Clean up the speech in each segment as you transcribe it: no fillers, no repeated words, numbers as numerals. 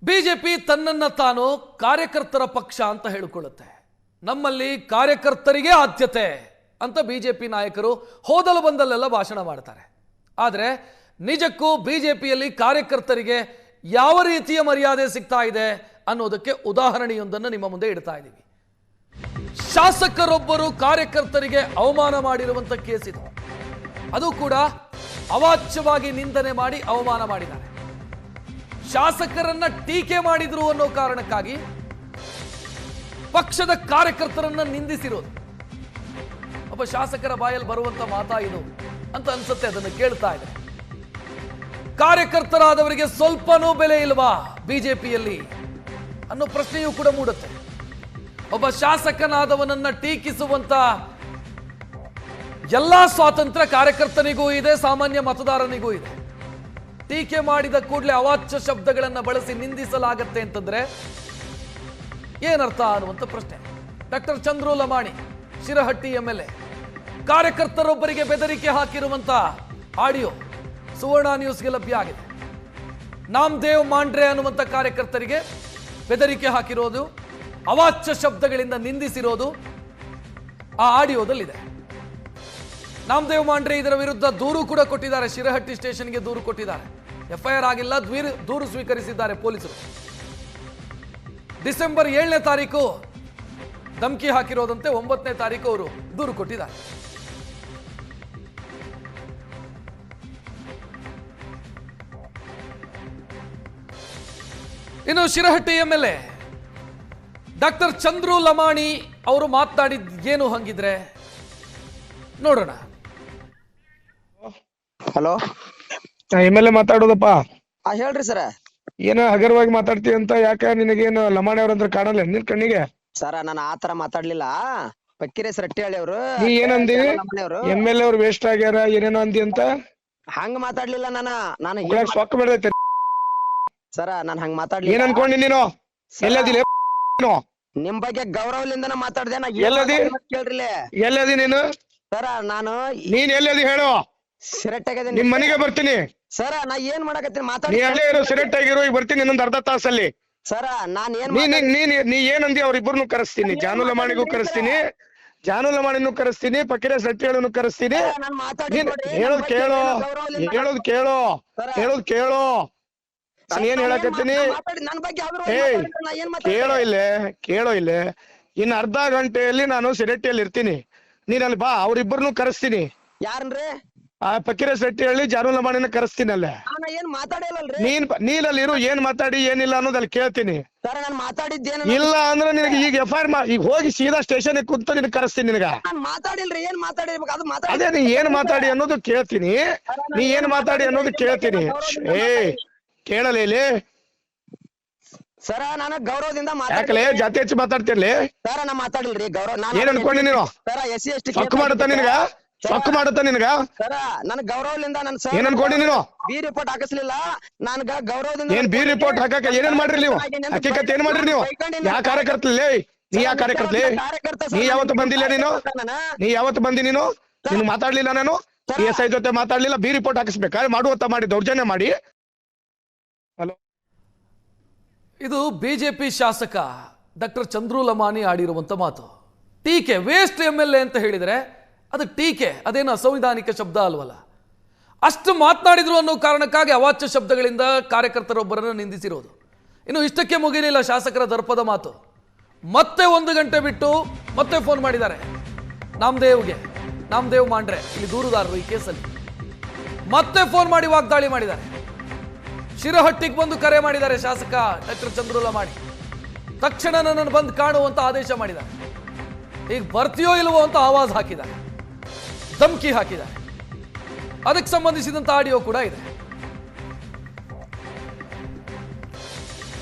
BJP ತನ್ನನ್ನ ತಾನು ಕಾರ್ಯಕರ್ತರ ಪಕ್ಷ ಅಂತ ಹೇಳಿಕೊಳ್ಳುತ್ತೆ. ನಮ್ಮಲ್ಲಿ ಕಾರ್ಯಕರ್ತರಿಗೆ ಆದ್ಯತೆ ಅಂತ ಬಿಜೆಪಿ ನಾಯಕರು ಹೋದಲು ಬಂದಲ್ಲೆಲ್ಲ ಭಾಷಣ ಮಾಡ್ತಾರೆ. ಆದರೆ ನಿಜಕ್ಕೂ ಬಿಜೆಪಿಯಲ್ಲಿ ಕಾರ್ಯಕರ್ತರಿಗೆ ಯಾವ ರೀತಿಯ ಮರ್ಯಾದೆ ಸಿಗ್ತಾ ಇದೆ ಅನ್ನೋದಕ್ಕೆ ಉದಾಹರಣೆಯೊಂದನ್ನು ನಿಮ್ಮ ಮುಂದೆ ಇಡ್ತಾ ಇದ್ದೀವಿ. ಶಾಸಕರೊಬ್ಬರು ಕಾರ್ಯಕರ್ತರಿಗೆ ಅವಮಾನ ಮಾಡಿರುವಂತ ಕೇಸ್ ಇದು. ಅದು ಕೂಡ ಅವಾಚ್ಯವಾಗಿ ನಿಂದನೆ ಮಾಡಿ ಅವಮಾನ ಮಾಡಿದ್ದಾರೆ. ಶಾಸಕರನ್ನ ಟೀಕೆ ಮಾಡಿದ್ರು ಅನ್ನೋ ಕಾರಣಕ್ಕಾಗಿ ಪಕ್ಷದ ಕಾರ್ಯಕರ್ತರನ್ನ ನಿಂದಿಸಿರೋದು. ಒಬ್ಬ ಶಾಸಕರ ಬಾಯಲ್ಲಿ ಬರುವಂತ ಮಾತಾ ಇದು ಅಂತ ಅನ್ಸುತ್ತೆ ಅದನ್ನು ಕೇಳ್ತಾ ಇದೆ. ಕಾರ್ಯಕರ್ತರಾದವರಿಗೆ ಸ್ವಲ್ಪನೂ ಬೆಲೆ ಇಲ್ವಾ ಬಿಜೆಪಿಯಲ್ಲಿ ಅನ್ನೋ ಪ್ರಶ್ನೆಯೂ ಕೂಡ ಮೂಡುತ್ತೆ. ಒಬ್ಬ ಶಾಸಕನಾದವನನ್ನ ಟೀಕಿಸುವಂತ ಎಲ್ಲಾ ಸ್ವಾತಂತ್ರ್ಯ ಕಾರ್ಯಕರ್ತನಿಗೂ ಇದೆ, ಸಾಮಾನ್ಯ ಮತದಾರನಿಗೂ ಇದೆ. ಟೀಕೆ ಮಾಡಿದ ಕೂಡಲೇ ಅವಾಚ್ಯ ಶಬ್ದಗಳನ್ನ ಬಳಸಿ ನಿಂದಿಸಲಾಗತ್ತೆ ಅಂತಂದ್ರೆ ಏನರ್ಥ ಅನ್ನುವಂಥ ಪ್ರಶ್ನೆ. ಡಾಕ್ಟರ್ ಚಂದ್ರು ಲಮಾಣಿ, ಶಿರಹಟ್ಟಿ MLA, ಕಾರ್ಯಕರ್ತರೊಬ್ಬರಿಗೆ ಬೆದರಿಕೆ ಹಾಕಿರುವಂತ ಆಡಿಯೋ ಸುವರ್ಣ ನ್ಯೂಸ್ಗೆ ಲಭ್ಯ ಆಗಿದೆ. ನಾಮದೇವ್ ಮಾಂಡ್ರೆ ಅನ್ನುವಂಥ ಕಾರ್ಯಕರ್ತರಿಗೆ ಬೆದರಿಕೆ ಹಾಕಿರೋದು, ಅವಾಚ್ಯ ಶಬ್ದಗಳಿಂದ ನಿಂದಿಸಿರೋದು ಆ ಆಡಿಯೋದಲ್ಲಿದೆ. ನಾಮದೇವ್ ಮಾಂಡ್ರೆ ಇದರ ವಿರುದ್ಧ ದೂರು ಕೂಡ ಕೊಟ್ಟಿದ್ದಾರೆ. ಶಿರಹಟ್ಟಿ ಸ್ಟೇಷನ್ಗೆ ದೂರು ಕೊಟ್ಟಿದ್ದಾರೆ. FIR ಆಗಿಲ್ಲ, ದೂರು ಸ್ವೀಕರಿಸಿದ್ದಾರೆ ಪೊಲೀಸರು. ಡಿಸೆಂಬರ್ 7ನೇ ತಾರೀಕು ಧಮಕಿ ಹಾಕಿರೋದಂತೆ 9ನೇ ತಾರೀಕು ಅವರು ದೂರು ಕೊಟ್ಟಿದ್ದಾರೆ. ಇನ್ನು ಶಿರಹಟ್ಟಿ MLA ಡಾಕ್ಟರ್ ಚಂದ್ರು ಲಮಾಣಿ ಅವರು ಮಾತನಾಡಿದ ಏನು ಹಂಗಿದ್ರೆ ನೋಡೋಣ. Hello, MLA ಮಾತಾಡೋದಪ್ಪ. ಹೇಳ್ರಿ ಸರ. ಏನೋ ಹಗರವಾಗಿ ಮಾತಾಡ್ತೀವಿ ಅಂತ ಯಾಕ ನಿನಗೇನು ಲಮಾಣಿ ಅವ್ರಂದ್ರೆ ಕಾಣಲ್ಲ ನಿನ್ ಕಣ್ಣಿಗೆ? ಸರ ನಾನು ಆತರ ಮಾತಾಡ್ಲಿಲ್ಲ. ಪಕ್ಕಿರೇಸ್ ರಟ್ಟಿಹಳ್ಳಿ ಅವರು ನೀ ಏನಂದಿ? MLA ಅವ್ರು ವೇಸ್ಟ್ ಆಗ್ಯಾರ ಏನೇನೋ ಅಂದಿ ಅಂತ. ಹಂಗ ಮಾತಾಡ್ಲಿಲ್ಲ ನಾನು ಸೊಕ್ಕ ಬೆಳೆದೈತೆ ಸರ. ನಾನ್ ಹಂಗ ಮಾತಾಡ್ಲಿಲ್ಲ. ಏನ್ ಅನ್ಕೊಂಡಿ ನೀನು? ಎಲ್ಲದಿಲ್ಲ ನಿಮ್ ಬಗ್ಗೆ ಗೌರವಲಿಂದನ ಮಾತಾಡ್ದೆ. ಎಲ್ಲದಿ? ಕೇಳ್ರಿಲೆ. ಎಲ್ಲದಿ ನೀನು? ಸರ ನಾನು ನೀನ್ ಎಲ್ಲದಿ ಹೇಳು? ಸಿರಟ್ಟಾಗದೆ ನಿಮ್ ಮನೆಗೆ ಬರ್ತೀನಿ. ಸರ ನಾ ಏನ್ ಮಾಡಕತ್ತೀನಿ? ನೀ ಮಾತಾಡಿ. ಅಲ್ಲೇ ಇರೋ ಸಿರೆಟ್ ಆಗಿರೋ, ಈಗ ಬರ್ತೀನಿ ಇನ್ನೊಂದ್ ಅರ್ಧ ತಾಸಲ್ಲಿ. ಸರ ನಾನ್ ಏನ್ ನೀ ಏನಂದಿ? ಅವ್ರಿಬ್ಬರನ್ನು ಕರೆಸ್ತೀನಿ. ಜಾನು ಲಮಾಣಿಗೂ ಕರೆಸ್ತೀನಿ, ಜಾನು ಲಮಾಣಿನೂ ಕರೆಸ್ತೀನಿ, ಪಕ್ಕಿರೇಸ್ ರಟ್ಟಿಹಳ್ಳಿನೂ ಕರೆಸ್ತೀನಿ. ನಾನ್ ಮಾತಾಡಿ ಹೇಳೋದ್ ಕೇಳೋ, ಹೇಳೋದ್ ಕೇಳೋ, ಹೇಳೋದ್ ಕೇಳೋ. ನಾನು ಏನ್ ಹೇಳಕತ್ತೀನಿ? ನನ್ ಬಗ್ಗೆ ಕೇಳೋ ಇಲ್ಲೇ, ಕೇಳೋ ಇಲ್ಲೇ. ಇನ್ನು ಅರ್ಧ ಗಂಟೆಯಲ್ಲಿ ನಾನು ಸಿರಟ್ಟಿಯಲ್ಲಿ ಇರ್ತೀನಿ. ನೀನ್ ಅಲ್ಲಿ ಬಾ, ಅವ್ರಿಬ್ಬರನ್ನು ಕರೆಸ್ತೀನಿ. ಯಾರನ್ರಿ? ಆ ಪಕ್ಕಿರೇಸ್ ರಟ್ಟಿಹಳ್ಳಿ, ಜಾನು ಲಮಾಣಿನ ಕರೆಸ್ತೀನಿ ಅಲ್ಲೇ. ಏನ್ ಮಾತಾಡಿಲ್ಲಲ್ರಿ? ನೀನಲ್ಲಿ ಇರು, ಏನ್ ಮಾತಾಡಿ ಏನಿಲ್ಲ ಅನ್ನೋದಲ್ಲಿ ಕೇಳ್ತೀನಿ. ಸರ್ ನಾನ್ ಮಾತಾಡಿದ್ದೇನು? ಇಲ್ಲ ಅಂದ್ರೆ ನಿನಗೆ ಈಗ FIR ಈಗ ಹೋಗಿ ಸೀದಾ ಸ್ಟೇಷನ್ ಕುಂತ ನಿನಗೆ ಕರೆಸ್ತೀನಿ. ನಿನಗ ನಾನ್ ಮಾತಾಡಿಲ್ರಿ. ಏನ್ ಮಾತಾಡಿರ್ಬೇಕು ಅದು ಮಾತಾಡಿ. ಅದೇ ನೀ ಏನ್ ಮಾತಾಡಿ ಅನ್ನೋದು ಕೇಳ್ತೀನಿ. ನೀ ಏನ್ ಮಾತಾಡಿ ಅನ್ನೋದು ಕೇಳ್ತೀನಿ. ಕೇಳಲೇ ಇಲ್ಲಿ ಸರ. ನಾನು ಗೌರವದಿಂದ ಯಾಕಲೇ ಜಾತಿ ಹೆಚ್ಚು ಮಾತಾಡ್ತಿರ್ಲಿ? ಸರ ನಾ ಮಾತಾಡಿಲ್ರಿ. ಗೌರವ ಏನ್ ಅನ್ಕೊಂಡಿ ನೀನು? ಸರ SC/ST ಸೊಕ್ಕು ಮಾಡುತ್ತಾ ನಿನಗ? ಸೊಕ್ಕು ಮಾಡುತ್ತಾ ನಿನಗ? ಸರ ನನ್ ಗೌರವದಿಂದ ನನ್ ಏನ್ ಅನ್ಕೊಂಡಿ ನೀನು? ಬಿ ರಿಪೋರ್ಟ್ ಹಾಕಿಸ್ಲಿಲ್ಲ. ನನ್ಗ ಗೌರವದಿಂದ ಏನ್ ಬಿ ರಿಪೋರ್ಟ್ ಹಾಕಕ ಏನೇನ್ ಮಾಡ್ರಿ ನೀವು? ಹಕ್ಕಿಕತ್ ಏನ್ ಮಾಡ್ರಿ ನೀವು? ಯಾ ಕಾರ್ಯಕರ್ತಲೇ? ನೀ ಯಾ ಕಾರ್ಯಕರ್ತಲೇ? ನೀ ಯಾವತ್ತು ಬಂದಿಲ್ಲ ನೀನು? ನೀ ಯಾವತ್ತು ಬಂದಿ ನೀನು? ನೀನು ಮಾತಾಡ್ಲಿಲ್ಲ. ನಾನು PSI ಜೊತೆ ಮಾತಾಡ್ಲಿಲ್ಲ. B report ಹಾಕಿಸ್ಬೇಕಾ? ಮಾಡುವಂತ ಮಾಡಿ ದೌರ್ಜನ್ಯ ಮಾಡಿ. ಹಲೋ, ಇದು ಬಿಜೆಪಿ ಶಾಸಕ ಡಾಕ್ಟರ್ ಚಂದ್ರು ಲಮಾಣಿ ಆಡಿರುವಂತ ಮಾತು. ಟೀಕೆ, ವೇಸ್ಟ್ MLA ಅಂತ ಹೇಳಿದರೆ ಅದು ಟೀಕೆ, ಅದೇನು ಅಸಂವಿಧಾನಿಕ ಶಬ್ದ ಅಲ್ವಲ್ಲ. ಅಷ್ಟು ಮಾತನಾಡಿದ್ರು ಅನ್ನೋ ಕಾರಣಕ್ಕಾಗಿ ಅವಾಚ್ಯ ಶಬ್ದಗಳಿಂದ ಕಾರ್ಯಕರ್ತರೊಬ್ಬರನ್ನು ನಿಂದಿಸಿರೋದು. ಇನ್ನು ಇಷ್ಟಕ್ಕೆ ಮುಗಿಲಿಲ್ಲ ಶಾಸಕರ ದರ್ಪದ ಮಾತು. ಮತ್ತೆ 1 ಗಂಟೆ ಬಿಟ್ಟು ಮತ್ತೆ ಫೋನ್ ಮಾಡಿದ್ದಾರೆ ನಾಮದೇವ್ ಮಾಂಡ್ರೆ, ಇಲ್ಲಿ ದೂರುದಾರರು ಈ ಕೇಸಲ್ಲಿ. ಮತ್ತೆ ಫೋನ್ ಮಾಡಿ ವಾಗ್ದಾಳಿ ಮಾಡಿದ್ದಾರೆ. ಶಿರಹಟ್ಟಿಗೆ ಬಂದು ಕರೆ ಮಾಡಿದ್ದಾರೆ ಶಾಸಕ ಡಾಕ್ಟರ್ ಚಂದ್ರು ಲಮಾಣಿ. ತಕ್ಷಣ ನನ್ನನ್ನು ಬಂದು ಕಾಣುವಂತ ಆದೇಶ ಮಾಡಿದ್ದಾರೆ. ಈಗ ಬರ್ತೀಯೋ ಇಲ್ವೋ ಅಂತ ಆವಾಜ್ ಹಾಕಿದ್ದಾರೆ, ಧಮಕಿ ಹಾಕಿದ್ದಾರೆ. ಅದಕ್ಕೆ ಸಂಬಂಧಿಸಿದಂತ ಆಡಿಯೋ ಕೂಡ ಇದೆ.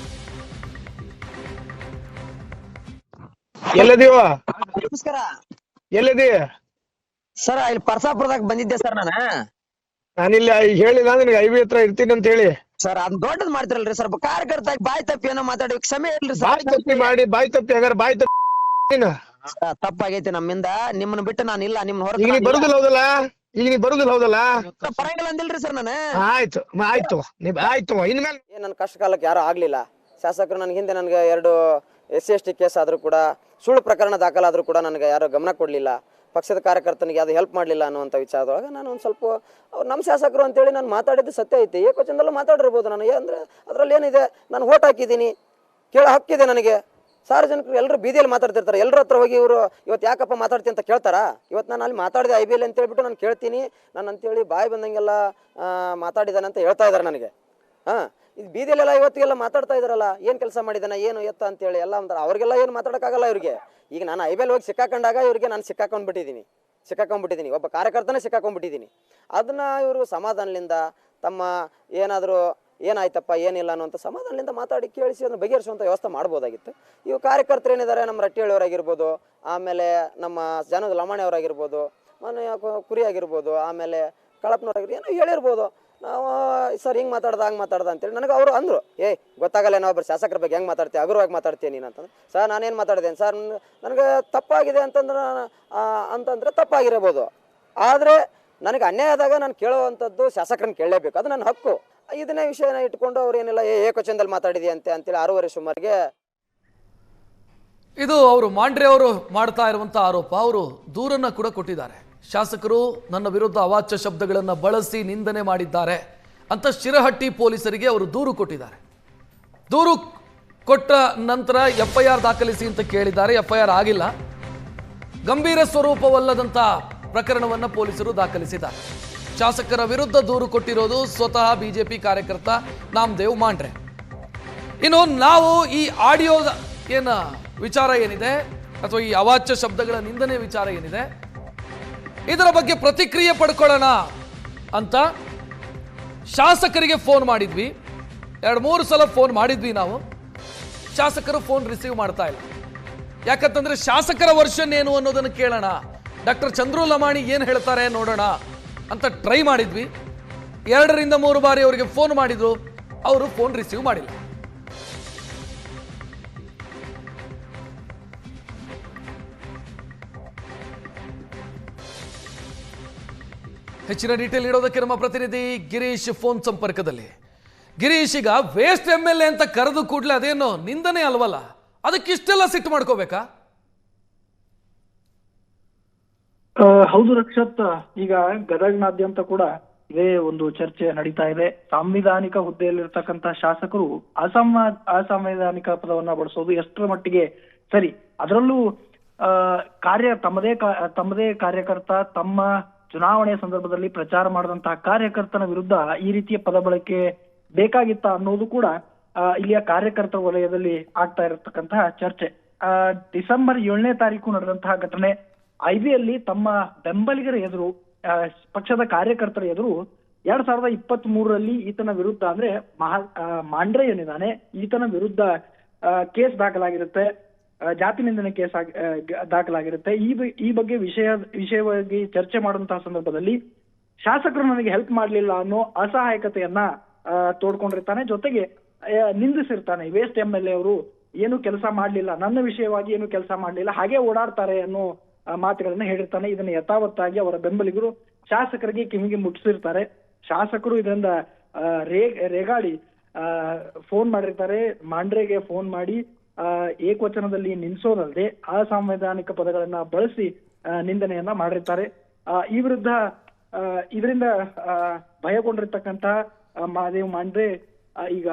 ಎಲ್ಲದೀವ? ನಮಸ್ಕಾರ. ಎಲ್ಲದಿ? ಸರ ಇಲ್ಲಿ ಪರ್ಸಾಪುರದಾಗ ಬಂದಿದ್ದೆ ಸರ್. ನಾನಿಲ್ಲಿ ಹೇಳಿಲ್ಲ ನಿನಗೆ IB ಹತ್ರ ಇರ್ತೀನಿ ಅಂತ ಹೇಳಿ. ಸರ್ ಅದ್ ದೊಡ್ಡದ್ ಮಾಡ್ತಿರಲ್ರಿ ಸರ್. ಕಾರ್ಯಕರ್ತ ಬಾಯ್ ತಪ್ಪಿ ಏನೋ ಮಾತಾಡಿ ಕ್ಷಮೆ ಇಲ್ರಿ ಸರ್. ಬಾಯ್ ತಪ್ಪಿ ಮಾಡಿ ಬಾಯ್ ತಪ್ಪಿ ಹಾಗಾರ ಬಾಯ್ ತಪ್ಪಿ ತಪ್ಪಾಗೈತಿ ನಮ್ಮಿಂದ. ನಿಮ್ಮನ್ನ ಬಿಟ್ಟು ನಾನು ಇಲ್ಲ. ನಿಮ್ನ ಹೊರ ಈಗ ನೀ ಬರುದಿಲ್ಲ ಹೌದಲ್ಲ? ಈಗ ನೀ ಬರುದಿಲ್ಲ ಹೌದಲ್ಲ? ಪರಂಗಿಲ್ಲ ಅಂದಿಲ್ರಿ ಸರ್ ನಾನು. ಆಯ್ತು ಆಯ್ತು ಆಯ್ತು ಇನ್ಮೇಲೆ ನನ್ ಕಷ್ಟ ಕಾಲಕ್ಕೆ ಯಾರು ಆಗ್ಲಿಲ್ಲ ಶಾಸಕರು ನನಗೆ ಹಿಂದೆ ನನಗೆ 2 SC/ST ಕೇಸ್ ಆದರೂ ಕೂಡ ಸುಳ್ಳು ಪ್ರಕರಣ ದಾಖಲಾದರೂ ಕೂಡ ನನಗೆ ಯಾರೂ ಗಮನ ಕೊಡಲಿಲ್ಲ, ಪಕ್ಷದ ಕಾರ್ಯಕರ್ತನಿಗೆ ಅದು ಹೆಲ್ಪ್ ಮಾಡಲಿಲ್ಲ ಅನ್ನುವಂಥ ವಿಚಾರದೊಳಗೆ ನಾನು ಒಂದು ಸ್ವಲ್ಪ ಅವ್ರು ನಮ್ಮ ಶಾಸಕರು ಅಂತೇಳಿ ನಾನು ಮಾತಾಡಿದ್ದು ಸತ್ಯ ಐತಿ, ಏಕವಚನದಲ್ಲೂ ಮಾತಾಡಿರ್ಬೋದು ನನಗೆ. ಅಂದರೆ ಅದರಲ್ಲಿ ಏನಿದೆ, ನಾನು ವೋಟ್ ಹಾಕಿದ್ದೀನಿ, ಕೇಳೋ ಹಕ್ಕಿದೆ ನನಗೆ. ಸಾರ್ವಜನಿಕರು ಎಲ್ಲರೂ ಬೀದಿಯಲ್ಲಿ ಮಾತಾಡ್ತಿರ್ತಾರೆ, ಎಲ್ಲರ ಹತ್ರ ಹೋಗಿ ಇವರು ಇವತ್ತು ಯಾಕಪ್ಪ ಮಾತಾಡ್ತೀನಿ ಅಂತ ಕೇಳ್ತಾರಾ? ಇವತ್ತು ನಾನು ಅಲ್ಲಿ ಮಾತಾಡಿದೆ IBL ಅಂತ ಹೇಳ್ಬಿಟ್ಟು ನಾನು ಕೇಳ್ತೀನಿ, ನಾನು ಅಂತೇಳಿ ಬಾಯಿ ಬಂದಂಗೆಲ್ಲ ಮಾತಾಡಿದ್ದಾನೆ ಅಂತ ಹೇಳ್ತಾ ಇದ್ದಾರೆ ನನಗೆ. ಇದು ಬೀದಿಯಲ್ಲೆಲ್ಲ ಇವತ್ತಿಗೆಲ್ಲ ಮಾತಾಡ್ತಾ ಇದ್ದಾರಲ್ಲ, ಏನು ಕೆಲಸ ಮಾಡಿದ್ದಾನೆ, ಏನು ಎತ್ತ ಅಂತೇಳಿ ಎಲ್ಲ ಅಂತಾರೆ. ಅವ್ರಿಗೆಲ್ಲ ಏನು ಮಾತಾಡೋಕ್ಕಾಗಲ್ಲ ಇವರಿಗೆ. ಈಗ ನಾನು IBL ಹೋಗಿ ಸಿಕ್ಕಾಕೊಂಡಾಗ ಇವರಿಗೆ ನಾನು ಸಿಕ್ಕಾಕೊಂಡ್ಬಿಟ್ಟಿದ್ದೀನಿ, ಒಬ್ಬ ಕಾರ್ಯಕರ್ತನೇ ಸಿಕ್ಕಾಕೊಂಡ್ಬಿಟ್ಟಿದ್ದೀನಿ. ಅದನ್ನು ಇವರು ಸಮಾಧಾನದಿಂದ ತಮ್ಮ ಏನಾದರೂ ಏನಾಯ್ತಪ್ಪ ಏನಿಲ್ಲ ಅನ್ನೋಂಥ ಸಮಾಧಾನದಿಂದ ಮಾತಾಡಿ ಕೇಳಿಸಿ ಅದನ್ನು ಬಗೆಹರಿಸುವಂಥ ವ್ಯವಸ್ಥೆ ಮಾಡ್ಬೋದಾಗಿತ್ತು. ಇವು ಕಾರ್ಯಕರ್ತರು ಏನಿದ್ದಾರೆ, ನಮ್ಮ ರಟ್ಟಿಹಳ್ಳಿಯವರಾಗಿರ್ಬೋದು, ಆಮೇಲೆ ನಮ್ಮ ಜಾನದ ಲಮಾಣಿ ಅವರಾಗಿರ್ಬೋದು, ಕುರಿ ಆಗಿರ್ಬೋದು, ಆಮೇಲೆ ಕಳಪ್ಪನವ್ರಾಗಿರ್ಬೋದು, ಏನೋ ಹೇಳಿರ್ಬೋದು. ನಾವು ಸರ್ ಹಿಂಗೆ ಮಾತಾಡ್ದ ಹಂಗೆ ಮಾತಾಡ್ದ ಅಂತೇಳಿ ನನಗೆ ಅವರು ಅಂದರು, ಗೊತ್ತಾಗಲ್ಲ ನಾವು ಒಬ್ಬರು ಶಾಸಕರ ಬಗ್ಗೆ ಹೆಂಗೆ ಮಾತಾಡ್ತೀವಿ, ಹಗುರವಾಗಿ ಮಾತಾಡ್ತೀನಿ ನೀನು ಅಂತಂದ್ರೆ. ಸರ್ ನಾನೇನು ಮಾತಾಡಿದ್ದೇನೆ ಸರ್, ನನಗೆ ತಪ್ಪಾಗಿದೆ ಅಂತಂದ್ರೆ ತಪ್ಪಾಗಿರ್ಬೋದು. ಆದರೆ ನನಗೆ ಅನ್ಯಾಯ ಆದಾಗ ನಾನು ಕೇಳುವಂಥದ್ದು ಶಾಸಕರನ್ನ ಕೇಳಲೇಬೇಕು, ಅದು ನನ್ನ ಹಕ್ಕು. ಇದನ್ನೇ ವಿಷಯನ ಇಟ್ಕೊಂಡು ಅವ್ರು ಏನಿಲ್ಲ ಏಕವಚನದಲ್ಲಿ ಮಾತಾಡಿದೆಯಂತೆ ಅಂತೇಳಿ 6:30 ಸುಮಾರಿಗೆ ಇದು ಅವರು ಮಾಂಡ್ರೆ ಅವರು ಮಾಡ್ತಾ ಇರುವಂಥ ಆರೋಪ. ಅವರು ದೂರನ್ನು ಕೂಡ ಕೊಟ್ಟಿದ್ದಾರೆ. ಶಾಸಕರು ನನ್ನ ವಿರುದ್ಧ ಅವಾಚ್ಯ ಶಬ್ದಗಳನ್ನು ಬಳಸಿ ನಿಂದನೆ ಮಾಡಿದ್ದಾರೆ ಅಂತ ಶಿರಹಟ್ಟಿ ಪೊಲೀಸರಿಗೆ ಅವರು ದೂರು ಕೊಟ್ಟಿದ್ದಾರೆ. ದೂರು ಕೊಟ್ಟ ನಂತರ FIR ದಾಖಲಿಸಿ ಅಂತ ಕೇಳಿದ್ದಾರೆ. FIR ಆಗಿಲ್ಲ. ಗಂಭೀರ ಸ್ವರೂಪವಲ್ಲದಂಥ ಪ್ರಕರಣವನ್ನು ಪೊಲೀಸರು ದಾಖಲಿಸಿದ್ದಾರೆ. ಶಾಸಕರ ವಿರುದ್ಧ ದೂರು ಕೊಟ್ಟಿರೋದು ಸ್ವತಃ BJP ಕಾರ್ಯಕರ್ತ ನಾಮದೇವ್ ಮಾಂಡ್ರೆ. ಇನ್ನು ನಾವು ಈ ಆಡಿಯೋದ ವಿಚಾರ ಏನಿದೆ, ಅಥವಾ ಈ ಅವಾಚ್ಯ ಶಬ್ದಗಳ ನಿಂದನೆ ವಿಚಾರ ಏನಿದೆ, ಇದರ ಬಗ್ಗೆ ಪ್ರತಿಕ್ರಿಯೆ ಪಡ್ಕೊಳ್ಳೋಣ ಅಂತ ಶಾಸಕರಿಗೆ ಫೋನ್ ಮಾಡಿದ್ವಿ. 2-3 ಸಲ ಫೋನ್ ಮಾಡಿದ್ವಿ ನಾವು. ಶಾಸಕರು ಫೋನ್ ರಿಸೀವ್ ಮಾಡ್ತಾ ಇಲ್ಲ. ಯಾಕಂತಂದ್ರೆ ಶಾಸಕರ ವರ್ಷನ್ ಏನು ಅನ್ನೋದನ್ನು ಕೇಳೋಣ, ಡಾಕ್ಟರ್ ಚಂದ್ರು ಲಮಾಣಿ ಏನು ಹೇಳ್ತಾರೆ ನೋಡೋಣ ಅಂತ ಟ್ರೈ ಮಾಡಿದ್ವಿ. 2ರಿಂದ 3 ಬಾರಿ ಅವರಿಗೆ ಫೋನ್ ಮಾಡಿದ್ರು, ಅವರು ಫೋನ್ ರಿಸೀವ್ ಮಾಡಿಲ್ಲ. ಹೆಚ್ಚಿನ ಡೀಟೇಲ್ ಇಡೋದಕ್ಕೆ ನಮ್ಮ ಪ್ರತಿನಿಧಿ ಗಿರೀಶ್ ಫೋನ್ ಸಂಪರ್ಕದಲ್ಲಿ. ಗಿರೀಶ್, ಈಗ ವೇಸ್ಟ್ MLA ಅಂತ ಕರೆದು ಕೂಡಲೇ ಅದೇನು ನಿಂದನೆ ಅಲ್ವಲ್ಲ, ಅದಕ್ಕಿಷ್ಟೆಲ್ಲ ಸಿಟ್ಟು ಮಾಡ್ಕೋಬೇಕಾ? ಹೌದು ರಕ್ಷತ್, ಈಗ ಗದಗ್ನಾದ್ಯಂತ ಕೂಡ ಇದೇ ಒಂದು ಚರ್ಚೆ ನಡೀತಾ ಇದೆ. ಸಾಂವಿಧಾನಿಕ ಹುದ್ದೆಯಲ್ಲಿರ್ತಕ್ಕಂಥ ಶಾಸಕರು ಅಸಾಂವಿಧಾನಿಕ ಪದವನ್ನ ಬಳಸೋದು ಎಷ್ಟರ ಮಟ್ಟಿಗೆ ಸರಿ? ಅದರಲ್ಲೂ ತಮ್ಮದೇ ಕಾರ್ಯಕರ್ತ ತಮ್ಮ ಚುನಾವಣೆಯ ಸಂದರ್ಭದಲ್ಲಿ ಪ್ರಚಾರ ಮಾಡಿದಂತಹ ಕಾರ್ಯಕರ್ತನ ವಿರುದ್ಧ ಈ ರೀತಿಯ ಪದ ಬಳಕೆ ಬೇಕಾಗಿತ್ತ ಅನ್ನೋದು ಕೂಡ ಇಲ್ಲಿಯ ಕಾರ್ಯಕರ್ತರ ವಲಯದಲ್ಲಿ ಆಗ್ತಾ ಇರತಕ್ಕಂತಹ ಚರ್ಚೆ. ಡಿಸೆಂಬರ್ 7ನೇ ತಾರೀಕು ನಡೆದಂತಹ ಘಟನೆ. IBಯಲ್ಲಿ ತಮ್ಮ ಬೆಂಬಲಿಗರ ಎದುರು, ಪಕ್ಷದ ಕಾರ್ಯಕರ್ತರ ಎದುರು 2023ರಲ್ಲಿ ಈತನ ವಿರುದ್ಧ, ಅಂದ್ರೆ ಮಾಂಡ್ರೆ ಏನಿದ್ದಾನೆ ಈತನ ವಿರುದ್ಧ ಕೇಸ್ ದಾಖಲಾಗಿರುತ್ತೆ, ಜಾತಿ ನಿಂದನೆ ಕೇಸ್ ದಾಖಲಾಗಿರುತ್ತೆ. ಈ ಬಗ್ಗೆ ವಿಷಯವಾಗಿ ಚರ್ಚೆ ಮಾಡುವಂತಹ ಸಂದರ್ಭದಲ್ಲಿ ಶಾಸಕರು ನನಗೆ ಹೆಲ್ಪ್ ಮಾಡ್ಲಿಲ್ಲ ಅನ್ನೋ ಅಸಹಾಯಕತೆಯನ್ನ ತೋಡ್ಕೊಂಡಿರ್ತಾನೆ. ಜೊತೆಗೆ ನಿಂದಿಸಿರ್ತಾನೆ. ವೇಸ್ಟ್ MLA ಅವರು ಏನು ಕೆಲಸ ಮಾಡ್ಲಿಲ್ಲ, ನನ್ನ ವಿಷಯವಾಗಿ ಏನು ಕೆಲಸ ಮಾಡ್ಲಿಲ್ಲ, ಹಾಗೆ ಓಡಾಡ್ತಾರೆ ಅನ್ನೋ ಮಾತುಗಳನ್ನ ಹೇಳಿರ್ತಾನೆ. ಇದನ್ನ ಯಥಾವತ್ತಾಗಿ ಅವರ ಬೆಂಬಲಿಗರು ಶಾಸಕರಿಗೆ ಕಿವಿಗೆ ಮುಟ್ಟಿಸಿರ್ತಾರೆ. ಶಾಸಕರು ಇದರಿಂದ ರೇಗಾಡಿ ಫೋನ್ ಮಾಡಿರ್ತಾರೆ. ಮಾಂಡ್ರೆಗೆ ಫೋನ್ ಮಾಡಿ ಏಕವಚನದಲ್ಲಿ ನಿನ್ಸೋದಲ್ಲದೆ ಅಸಾಂವಿಧಾನಿಕ ಪದಗಳನ್ನ ಬಳಸಿ ನಿಂದನೆಯನ್ನ ಮಾಡಿರ್ತಾರೆ. ಈ ವಿರುದ್ಧ ಇದರಿಂದ ಭಯಗೊಂಡಿರ್ತಕ್ಕಂತ ಮಹಾದೇವ್ ಮಾಂಡ್ರೆ ಈಗ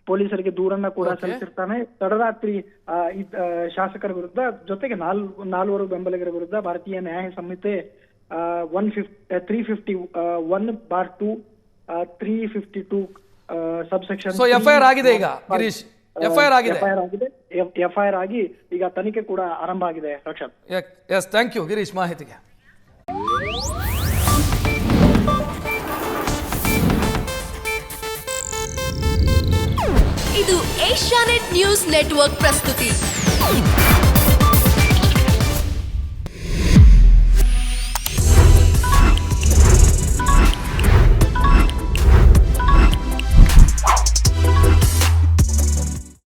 ಪೊಲೀಸರಿಗೆ ದೂರನ್ನ ಕೂಡ ಸಲ್ಲಿಸಿರ್ತಾನೆ. ತಡರಾತ್ರಿ ಶಾಸಕರ ವಿರುದ್ಧ, ಜೊತೆಗೆ 4 ಬೆಂಬಲಿಗರ ವಿರುದ್ಧ ಭಾರತೀಯ ನ್ಯಾಯ ಸಂಹಿತೆ 351/2 352 ಸಬ್ಸೆಕ್ಷನ್ FIR ಆಗಿದೆ. ಈಗ ಗಿರೀಶ್, FIR ಆಗಿದೆ. FIR ಆಗಿ ಈಗ ತನಿಖೆ ಕೂಡ ಆರಂಭ ಆಗಿದೆ. Rakshath, yes, thank you Girish ಮಾಹಿತಿಗೆ. ಇದು ಏಷ್ಯಾನೆಟ್ ನ್ಯೂಸ್ ನೆಟ್ವರ್ಕ್ ಪ್ರಸ್ತುತಿ.